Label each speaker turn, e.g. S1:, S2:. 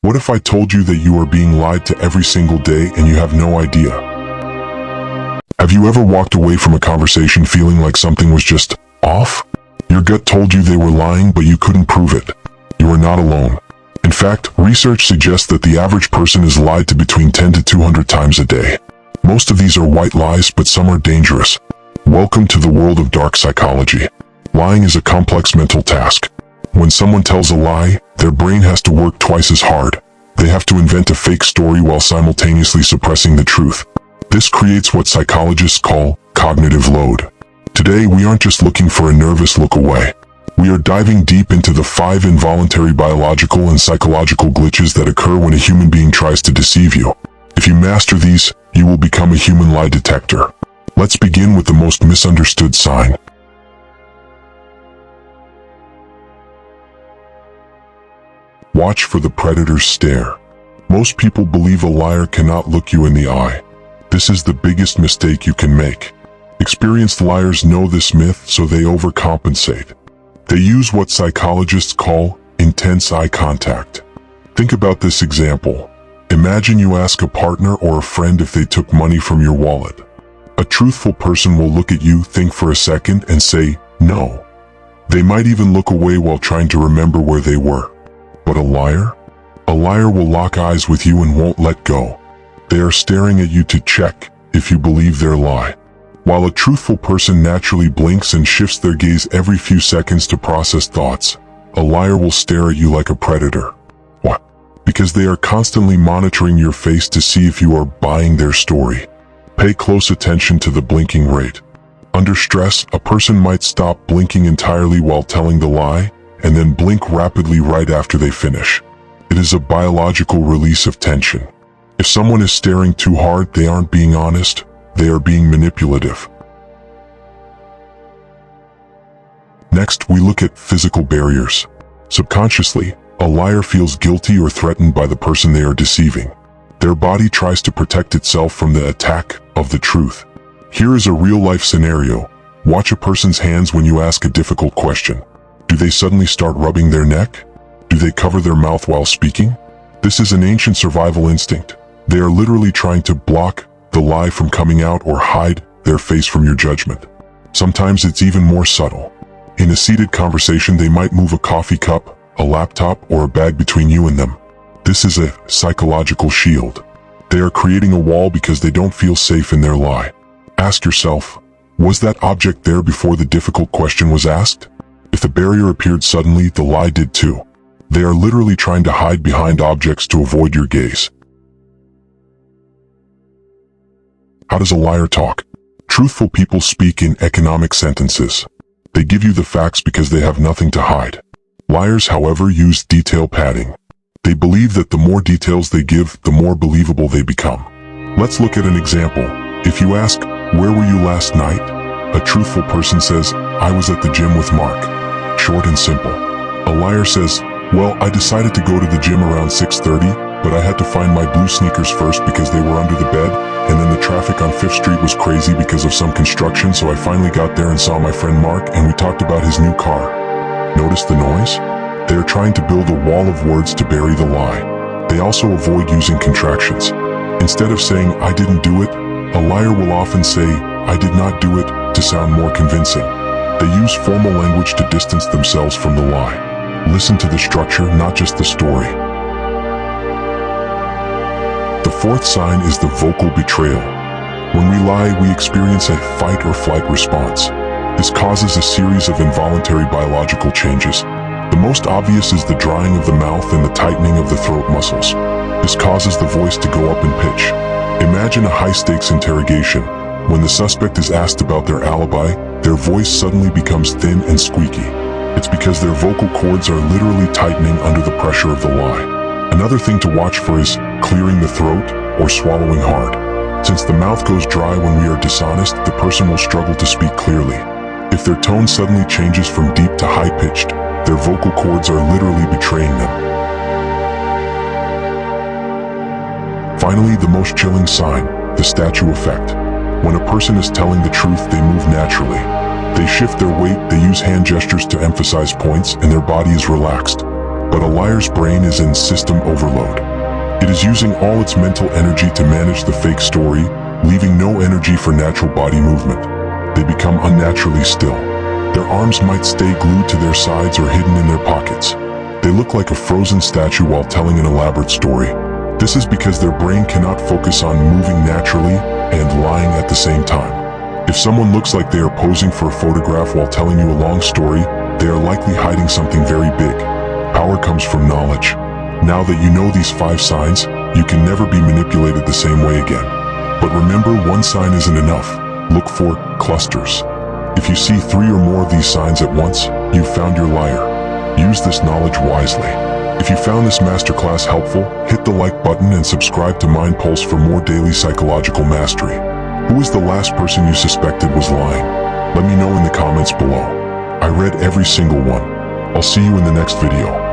S1: What if I told you that you are being lied to every single day and you have no idea? Have you ever walked away from a conversation feeling like something was just off? Your gut told you they were lying, but you couldn't prove it. You are not alone. In fact, research suggests that the average person is lied to between 10 to 200 times a day. Most of these are white lies, but some are dangerous. Welcome to the world of dark psychology. Lying is a complex mental task. When someone tells a lie, their brain has to work twice as hard. They have to invent a fake story while simultaneously suppressing the truth. This creates what psychologists call cognitive load. Today, we aren't just looking for a nervous look away. We are diving deep into the 5 involuntary biological and psychological glitches that occur when a human being tries to deceive you. If you master these, you will become a human lie detector. Let's begin with the most misunderstood sign. Watch for the predator's stare. Most people believe a liar cannot look you in the eye. This is the biggest mistake you can make. Experienced liars know this myth, so they overcompensate. They use what psychologists call intense eye contact. Think about this example. Imagine you ask a partner or a friend if they took money from your wallet. A truthful person will look at you, think for a second, and say, no. They might even look away while trying to remember where they were. But a liar? A liar will lock eyes with you and won't let go. They are staring at you to check if you believe their lie. While a truthful person naturally blinks and shifts their gaze every few seconds to process thoughts, a liar will stare at you like a predator. Why? Because they are constantly monitoring your face to see if you are buying their story. Pay close attention to the blinking rate. Under stress, a person might stop blinking entirely while telling the lie, and then blink rapidly right after they finish. It is a biological release of tension. If someone is staring too hard, they aren't being honest. They are being manipulative. Next, we look at physical barriers. Subconsciously, a liar feels guilty or threatened by the person they are deceiving. Their body tries to protect itself from the attack of the truth. Here is a real-life scenario. Watch a person's hands when you ask a difficult question. Do they suddenly start rubbing their neck? Do they cover their mouth while speaking? This is an ancient survival instinct. They are literally trying to block the lie from coming out or hide their face from your judgment. Sometimes it's even more subtle. In a seated conversation, they might move a coffee cup, a laptop, or a bag between you and them. This is a psychological shield. They are creating a wall because they don't feel safe in their lie. Ask yourself, was that object there before the difficult question was asked? If the barrier appeared suddenly, the lie did too. They are literally trying to hide behind objects to avoid your gaze. How does a liar talk? Truthful people speak in economic sentences. They give you the facts because they have nothing to hide. Liars, however, use detail padding. They believe that the more details they give, the more believable they become. Let's look at an example. If you ask, "Where were you last night?" a truthful person says, "I was at the gym with Mark." Short and simple. A liar says, "Well, I decided to go to the gym around 6:30, but I had to find my blue sneakers first because they were under the bed, and then the traffic on 5th Street was crazy because of some construction, so I finally got there and saw my friend Mark, and we talked about his new car." Notice the noise? They are trying to build a wall of words to bury the lie. They also avoid using contractions. Instead of saying, "I didn't do it," a liar will often say, "I did not do it," to sound more convincing. They use formal language to distance themselves from the lie. Listen to the structure, not just the story. The 4th sign is the vocal betrayal. When we lie, we experience a fight or flight response. This causes a series of involuntary biological changes. The most obvious is the drying of the mouth and the tightening of the throat muscles. This causes the voice to go up in pitch. Imagine a high-stakes interrogation. When the suspect is asked about their alibi, their voice suddenly becomes thin and squeaky. It's because their vocal cords are literally tightening under the pressure of the lie. Another thing to watch for is clearing the throat or swallowing hard. Since the mouth goes dry when we are dishonest, the person will struggle to speak clearly. If their tone suddenly changes from deep to high-pitched, their vocal cords are literally betraying them. Finally, the most chilling sign, the statue effect. When a person is telling the truth, they move naturally. They shift their weight, they use hand gestures to emphasize points, and their body is relaxed. But a liar's brain is in system overload. It is using all its mental energy to manage the fake story, leaving no energy for natural body movement. They become unnaturally still. Their arms might stay glued to their sides or hidden in their pockets. They look like a frozen statue while telling an elaborate story. This is because their brain cannot focus on moving naturally and lying at the same time. If someone looks like they are posing for a photograph while telling you a long story, they are likely hiding something very big. Power comes from knowledge. Now that you know these 5 signs, you can never be manipulated the same way again. But remember, one sign isn't enough. Look for clusters. If you see 3 or more of these signs at once, you've found your liar. Use this knowledge wisely. If you found this masterclass helpful, hit the like button and subscribe to Mind Pulse for more daily psychological mastery. Who is the last person you suspected was lying? Let me know in the comments below. I read every single one. I'll see you in the next video.